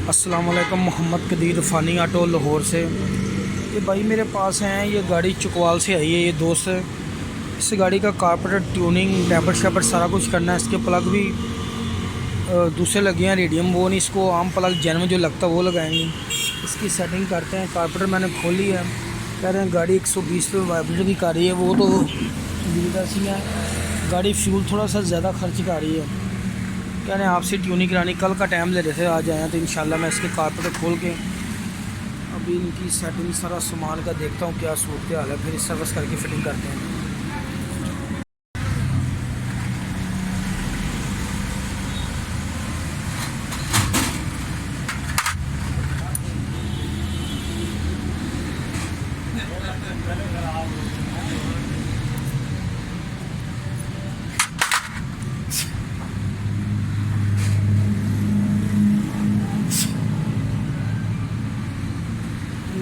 अस्सलाम वालेकुम। मोहम्मद कदीर फ़ानी ऑटो लाहौर से। ये भाई मेरे पास हैं, ये गाड़ी चुकवाल से आई है। ये दोस्त, इस गाड़ी का कारपेटर ट्यूनिंग टैपर शैपर सारा कुछ करना है। इसके प्लग भी दूसरे लगे हैं रेडियम, वो नहीं, इसको आम प्लग जेनवन जो लगता है वो लगाएंगे। इसकी सेटिंग करते हैं। कारपेटर मैंने खोली है, कह रहे हैं गाड़ी 120 पे वाइब्रेटर की कर रही है। वो तो ऐसी है, गाड़ी फ्यूल थोड़ा सा ज़्यादा खर्च कर रही है। कह रहे हैं आपसे ट्यूनिंग करानी, कल का टाइम ले रहे थे, आज आए हैं तो इंशाल्लाह मैं इसके कारपेटर खोल के अभी इनकी सेटिंग सारा सामान का देखता हूँ क्या सूरत हाल है, फिर सर्विस करके फिटिंग करते हैं।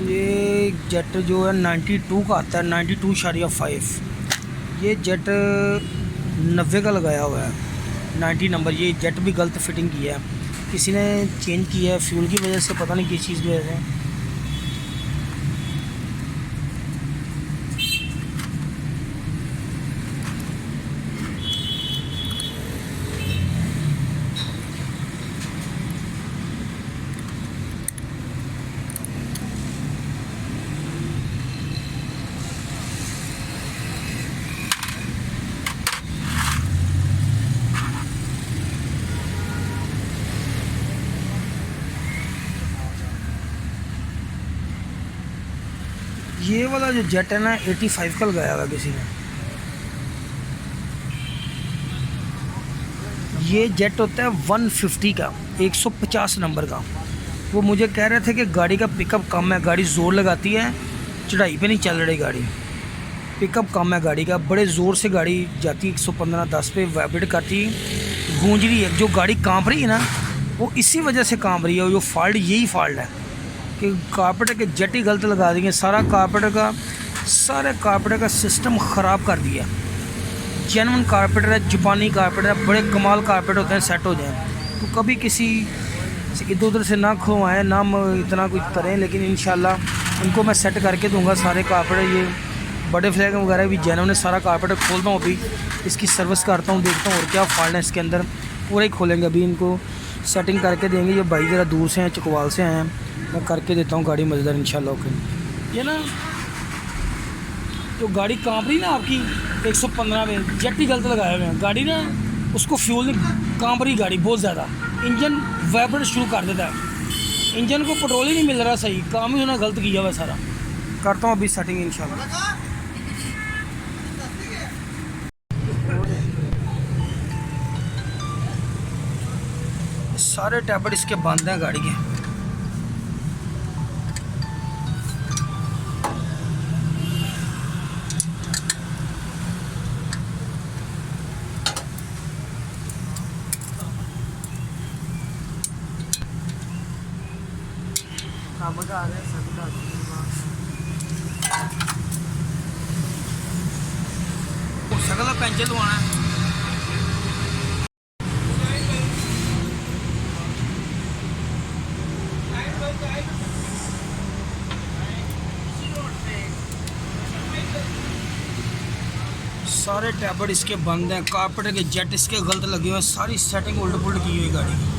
ये जेट जो है 92 का आता है, 92.5। ये जेट 90 का लगाया हुआ है, 90 नंबर। ये जेट भी गलत फिटिंग किया है, किसी ने चेंज किया है फ्यूल की वजह से, पता नहीं किस चीज़ की वजह से। ये वाला जो जेट है ना 85 का लगाया हुआ किसी ने। ये जेट होता है 150 का, 150 नंबर का। वो मुझे कह रहे थे कि गाड़ी का पिकअप कम है, गाड़ी ज़ोर लगाती है, चढ़ाई पे नहीं चल रही गाड़ी, पिकअप कम है गाड़ी का, बड़े ज़ोर से गाड़ी जाती है 115-10 पे वाइब्रेट करती है, गूंज रही है। जो गाड़ी कांप रही है ना, वो इसी वजह से कांप रही है। जो फॉल्ट, यही फॉल्ट है कि कारपेटर के जेट ही गलत लगा देंगे, सारे कारपेटर का सिस्टम ख़राब कर दिया। जेन्युइन कारपेटर है, जापानी कारपेटर है, बड़े कमाल कारपेटर होते हैं, सेट हो जाएं। तो कभी किसी इधर उधर से ना खुलवाएं, ना इतना कुछ करें, लेकिन इंशाल्लाह इनको मैं सेट करके दूंगा सारे कारपेटर। ये बड़े फ्लैग वगैरह भी जेन्युइन है। सारा कारपेटर खोलता हूँ अभी, इसकी सर्विस करता हूँ, देखता हूँ और क्या फॉल्ट है इसके अंदर, पूरा ही खोलेंगे अभी, इनको सेटिंग करके देंगे। ये भाई ज़रा दूर से हैं, चकवाल से आए हैं, मैं करके देता हूँ गाड़ी मज़ेदार इंशाल्लाह। ओके। ये ना जो गाड़ी कांप रही ना आपकी 115 में, जेट ही गलत लगाए हुए हैं, गाड़ी ना उसको फ्यूल नहीं, कांप रही गाड़ी बहुत ज़्यादा, इंजन वाइब्रेट शुरू कर देता है, इंजन को पेट्रोल ही नहीं मिल रहा सही, काम ही उन्होंने गलत किया हुआ सारा। करता हूँ अभी सेटिंग इंशाल्लाह। सारे टैबलेट इसके बंद हैं गाड़ी के। सकल पेंचर लवाना है। सारे टैबलेट इसके बंद हैं, कारपेटर के जेट इसके गलत लगे हुए हैं, सारी सेटिंग उल्ट पुल्ट की हुई गाड़ी की।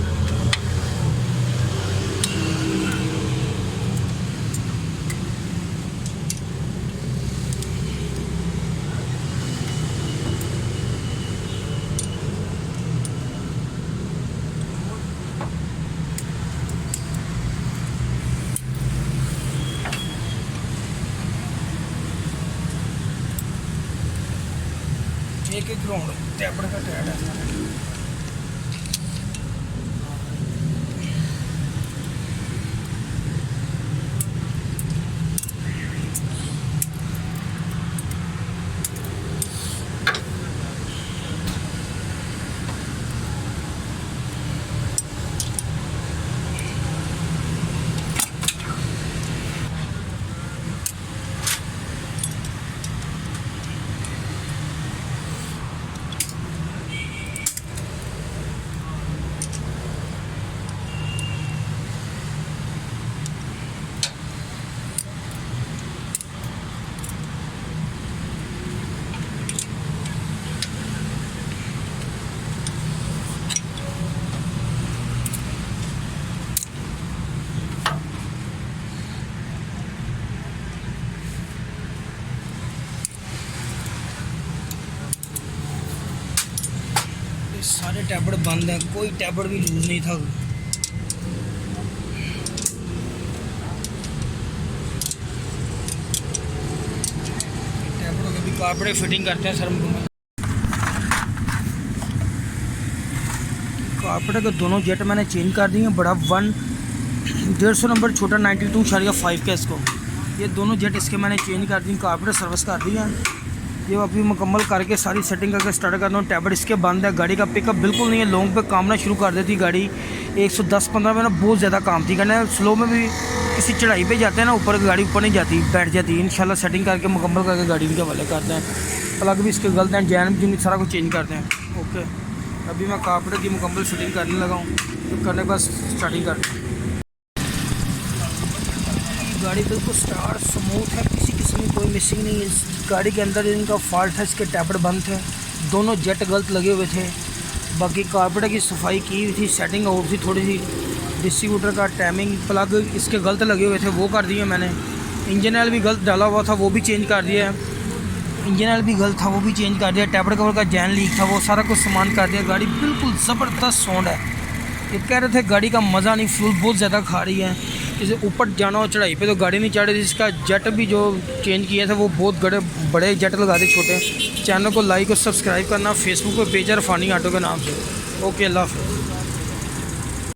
एक ग्राउंड टैबलेट का टायर है। टैबड़ बंद है, कोई टैबड़ भी लूज नहीं था। टैबड़ों के भी कारपेट फिटिंग करते हैं सर। कारपेट के दोनों जेट मैंने चेंज कर दिए हैं। बड़ा 150 नंबर, छोटा 92.5 का इसको। ये दोनों जेट इसके मैंने चेंज कर दी, कारपेट सर्विस कर दी है। ये अभी मुकम्मल करके सारी सेटिंग करके स्टार्ट कर दूँ। टैबलेट इसके बंद है। गाड़ी का पिकअप बिल्कुल नहीं है, लॉन्ग पे कामना शुरू कर देती गाड़ी। 110-15 में ना बहुत ज़्यादा काम थी करना। स्लो में भी किसी चढ़ाई पे जाते हैं ना, ऊपर गाड़ी ऊपर नहीं जाती, बैठ जाती। इंशाल्लाह सेटिंग करके मुकम्मल करके गाड़ी के हवाले करते हैं। प्लग भी इसके गलत हैं, जैन भी सारा कुछ चेंज करते हैं। ओके, अभी मैं कारपेट की मुकम्मल फिटिंग करने लगा हूँ, तो करने के बाद स्टार्टिंग करते हैं। गाड़ी बिल्कुल स्टार्ट स्मूथ है, किसी किस्म की कोई मिसिंग नहीं है। इस गाड़ी के अंदर इनका फॉल्ट है, इसके टैबलेट बंद थे, दोनों जेट गलत लगे हुए थे। बाकी कारपेट की सफाई की हुई थी, सेटिंग और थी थोड़ी सी। डिस्ट्रीब्यूटर का टाइमिंग प्लग इसके गलत लगे हुए थे, वो कर दिए मैंने। इंजन ऑयल भी गलत डाला हुआ था, वो भी चेंज कर दिया है। इंजन ऑयल भी गलत था, वो भी चेंज कर दिया। टैबलेट कवर का जैन लीक था, वो सारा कुछ सामान कर दिया। गाड़ी बिल्कुल ज़बरदस्त साउंड है। ये कह रहे थे गाड़ी का मज़ा नहीं, फ्यूल बहुत ज़्यादा खा रही है। जैसे ऊपर जाना हो चढ़ाई पे तो गाड़ी नहीं चढ़ रही थी। इसका जेट भी जो चेंज किया था वो बहुत बड़े जेट लगा थे छोटे। चैनल को लाइक और सब्सक्राइब करना, फेसबुक पे पेज है इरफानी ऑटो के नाम से। ओके, अल्लाह हाफ़िज़।